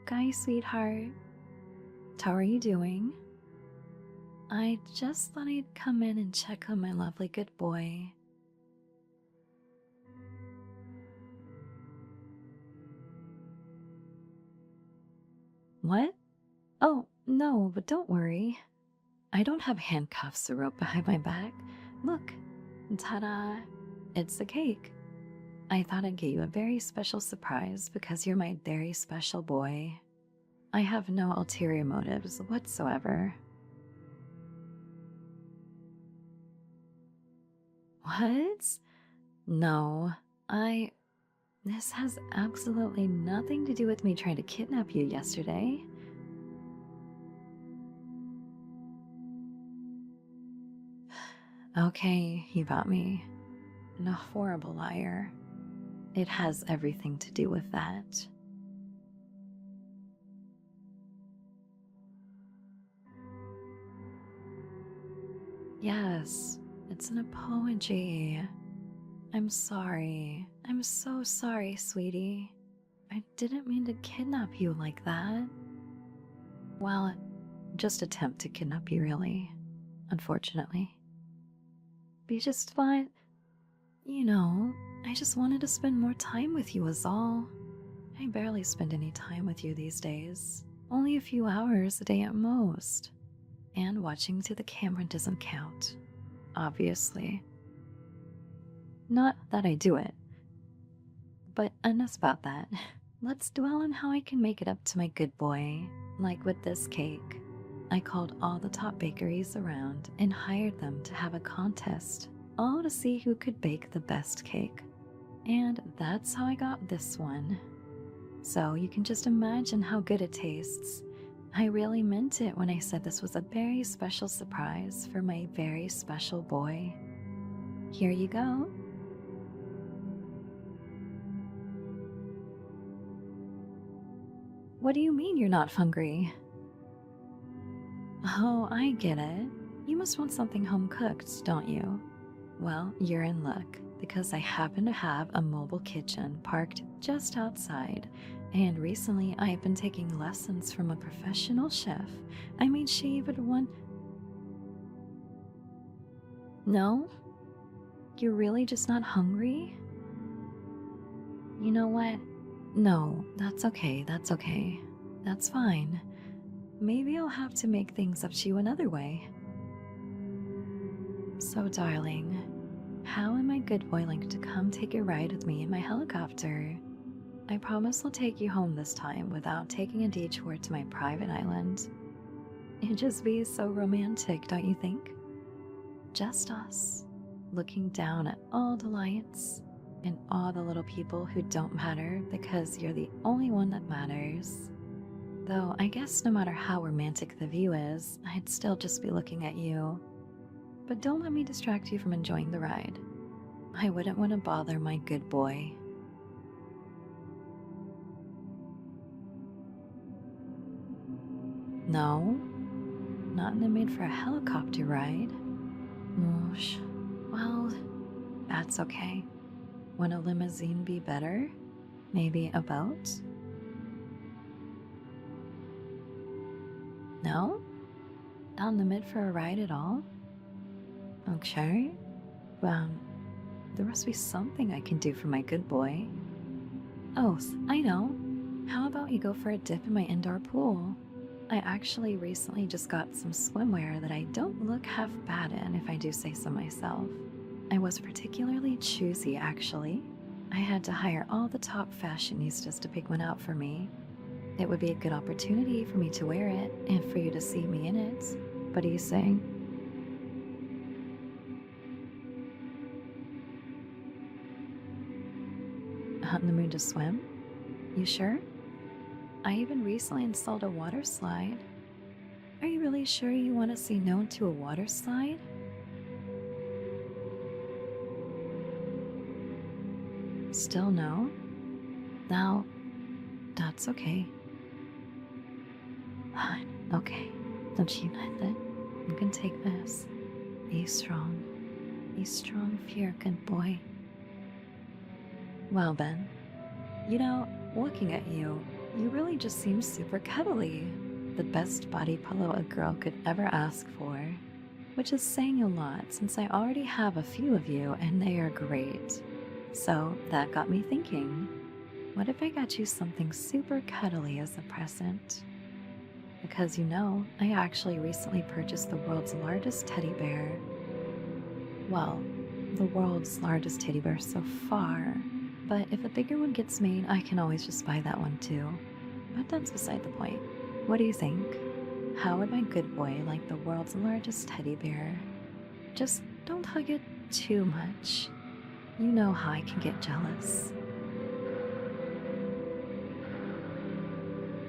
okay, sweetheart. How are you doing? I just thought I'd come in and check on my lovely good boy. What? Oh, no, but don't worry. I don't have handcuffs or rope behind my back. Look, ta-da, it's a cake. I thought I'd get you a very special surprise because you're my very special boy. I have no ulterior motives whatsoever. What? No, This has absolutely nothing to do with me trying to kidnap you yesterday. Okay, you got me. And a horrible liar. It has everything to do with that. Yes, it's an apology. I'm sorry. I'm so sorry, sweetie. I didn't mean to kidnap you like that. Well, just attempt to kidnap you, really. Unfortunately. Be just fine. You know, I just wanted to spend more time with you was all. I barely spend any time with you these days. Only a few hours a day at most. And watching through the camera doesn't count. Obviously. Not that I do it. But enough about that. Let's dwell on how I can make it up to my good boy, like with this cake. I called all the top bakeries around and hired them to have a contest, all to see who could bake the best cake. And that's how I got this one. So you can just imagine how good it tastes. I really meant it when I said this was a very special surprise for my very special boy. Here you go. What do you mean you're not hungry? Oh, I get it. You must want something home cooked, don't you? Well, you're in luck, because I happen to have a mobile kitchen parked just outside, and recently I've been taking lessons from a professional chef. I mean, she even won. No? You're really just not hungry? You know what? No, that's okay, that's okay. That's fine. Maybe I'll have to make things up to you another way. So, darling, how am I good boy like to come take a ride with me in my helicopter? I promise I'll take you home this time without taking a detour to my private island. It'd just be so romantic, don't you think? Just us, looking down at all the lights and all the little people who don't matter because you're the only one that matters. Though I guess no matter how romantic the view is, I'd still just be looking at you. But don't let me distract you from enjoying the ride. I wouldn't want to bother my good boy. No, not in the mood for a helicopter ride. Moosh. Well, that's okay. Would a limousine be better? Maybe a boat? No? Not in the mood for a ride at all? Okay. Well, there must be something I can do for my good boy. Oh, I know. How about you go for a dip in my indoor pool? I actually recently just got some swimwear that I don't look half bad in, if I do say so myself. I was particularly choosy, actually. I had to hire all the top fashionistas to pick one out for me. It would be a good opportunity for me to wear it and for you to see me in it. What do you say? Not in the mood to swim? You sure? I even recently installed a water slide. Are you really sure you want to say no to a water slide? Still no? Now, that's okay. Fine, okay. Don't you know that? You can take this. Be strong. Be strong for your good boy. Well, Ben, you know, looking at you, You really just seem super cuddly. The best body pillow a girl could ever ask for. Which is saying a lot since I already have a few of you and they are great. So that got me thinking, what if I got you something super cuddly as a present? Because I actually recently purchased the world's largest teddy bear. Well, the world's largest teddy bear so far. But if a bigger one gets made, I can always just buy that one too. But that's beside the point. What do you think? How would my good boy like the world's largest teddy bear? Just don't hug it too much. You know how I can get jealous.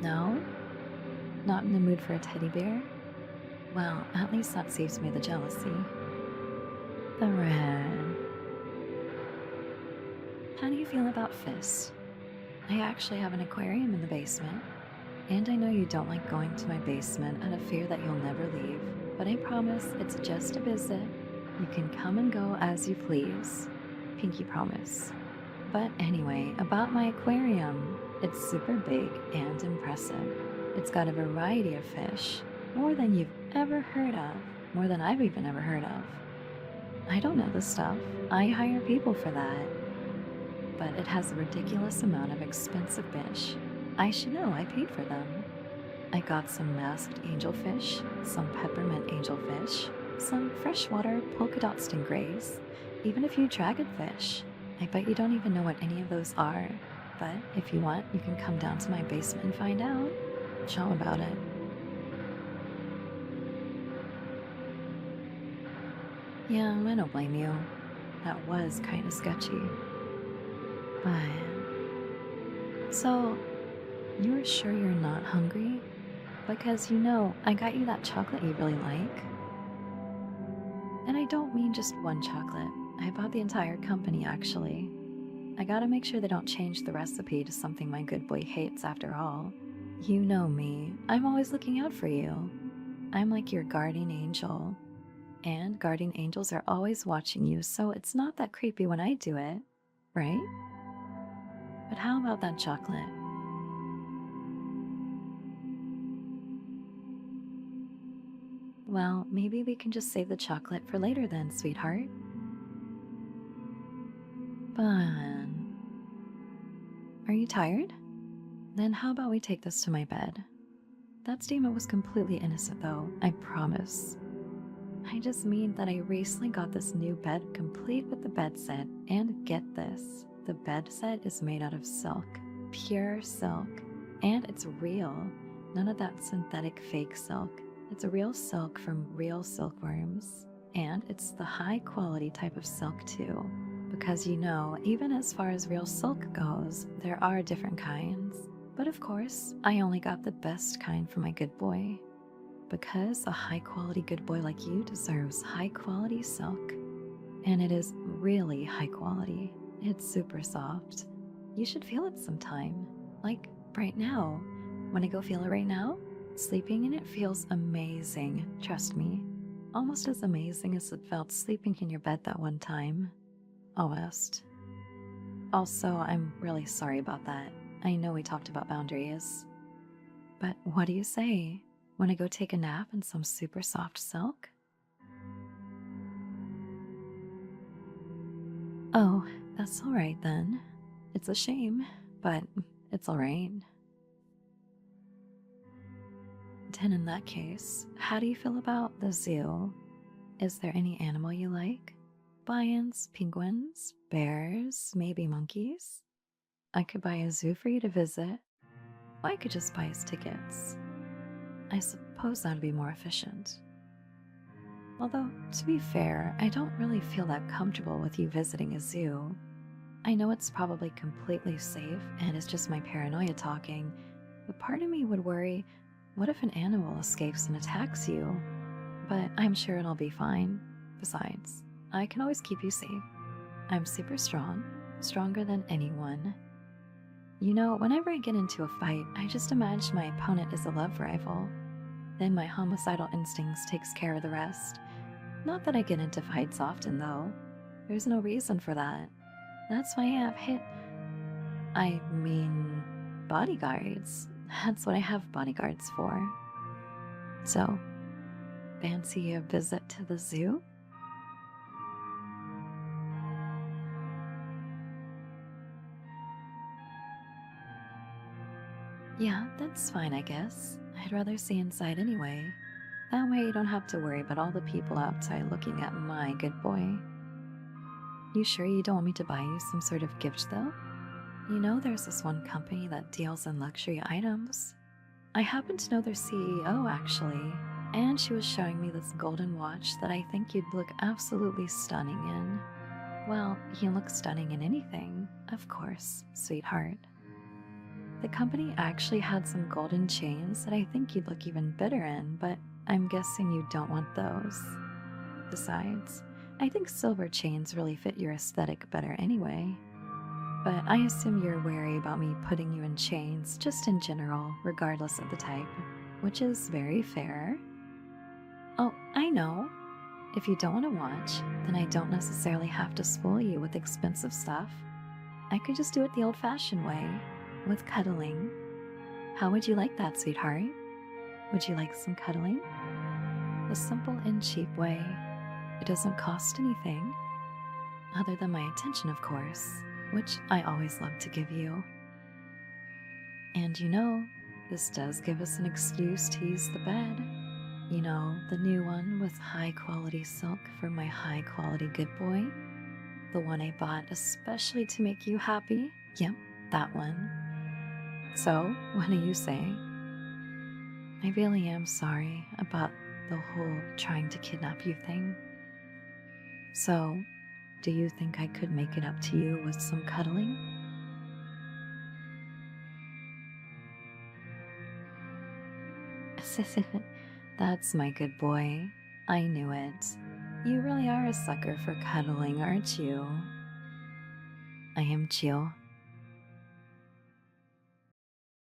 No? Not in the mood for a teddy bear? Well, at least that saves me the jealousy. The red. How do you feel about fish? I actually have an aquarium in the basement. And I know you don't like going to my basement out of fear that you'll never leave, but I promise it's just a visit. You can come and go as you please. Pinky promise. But anyway, about my aquarium, it's super big and impressive. It's got a variety of fish, more than you've ever heard of, more than I've even ever heard of. I don't know this stuff. I hire people for that. But it has a ridiculous amount of expensive fish. I should know, I paid for them. I got some masked angelfish, some peppermint angelfish, some freshwater polka dot stingrays, even a few dragonfish. I bet you don't even know what any of those are, but if you want, you can come down to my basement and find out. Show about it. Yeah, I don't blame you. That was kind of sketchy. But... So, you're sure you're not hungry? Because I got you that chocolate you really like. And I don't mean just one chocolate. I bought the entire company, actually. I gotta make sure they don't change the recipe to something my good boy hates after all. You know me. I'm always looking out for you. I'm like your guardian angel. And guardian angels are always watching you, so it's not that creepy when I do it, right? But how about that chocolate? Well, maybe we can just save the chocolate for later then, sweetheart. Fun. Are you tired? Then how about we take this to my bed? That statement was completely innocent though, I promise. I just mean that I recently got this new bed complete with the bed set, and get this, the bed set is made out of silk, pure silk, and it's real, none of that synthetic fake silk. It's a real silk from real silkworms, and it's the high quality type of silk too, because even as far as real silk goes, there are different kinds. But of course, I only got the best kind for my good boy. Because a high quality good boy like you deserves high quality silk. And it is really high quality. It's super soft. You should feel it sometime. Like right now. Wanna go feel it right now? Sleeping in it feels amazing, trust me. Almost as amazing as it felt sleeping in your bed that one time. Almost. Also, I'm really sorry about that. I know we talked about boundaries. But what do you say? Wanna go take a nap in some super soft silk? Oh, that's alright then. It's a shame, but it's alright. Then in that case, how do you feel about the zoo? Is there any animal you like? Lions, penguins, bears, maybe monkeys? I could buy a zoo for you to visit. Or I could just buy us tickets. I suppose that'd be more efficient. Although, to be fair, I don't really feel that comfortable with you visiting a zoo. I know it's probably completely safe and it's just my paranoia talking, but part of me would worry, what if an animal escapes and attacks you? But I'm sure it'll be fine. Besides, I can always keep you safe. I'm super strong, stronger than anyone. Whenever I get into a fight, I just imagine my opponent is a love rival. Then my homicidal instincts takes care of the rest. Not that I get into fights often, though. There's no reason for that. That's why I have bodyguards. That's what I have bodyguards for. So, fancy a visit to the zoo? Yeah, that's fine, I guess. I'd rather see inside anyway. That way you don't have to worry about all the people outside looking at my good boy. You sure you don't want me to buy you some sort of gift, though? You know, there's this one company that deals in luxury items. I happen to know their CEO, actually, and she was showing me this golden watch that I think you'd look absolutely stunning in. Well, you look stunning in anything, of course, sweetheart. The company actually had some golden chains that I think you'd look even better in, but I'm guessing you don't want those. Besides, I think silver chains really fit your aesthetic better anyway. But I assume you're wary about me putting you in chains, just in general, regardless of the type, which is very fair. Oh, I know. If you don't want to watch, then I don't necessarily have to spoil you with expensive stuff. I could just do it the old-fashioned way, with cuddling. How would you like that, sweetheart? Would you like some cuddling? The simple and cheap way. It doesn't cost anything, other than my attention, of course, which I always love to give you. And you know, this does give us an excuse to use the bed. You know, the new one with high-quality silk for my high-quality good boy. The one I bought especially to make you happy. Yep, that one. So, what do you say? I really am sorry about the whole trying to kidnap you thing. So, do you think I could make it up to you with some cuddling? That's my good boy. I knew it. You really are a sucker for cuddling, aren't you? I am Jill.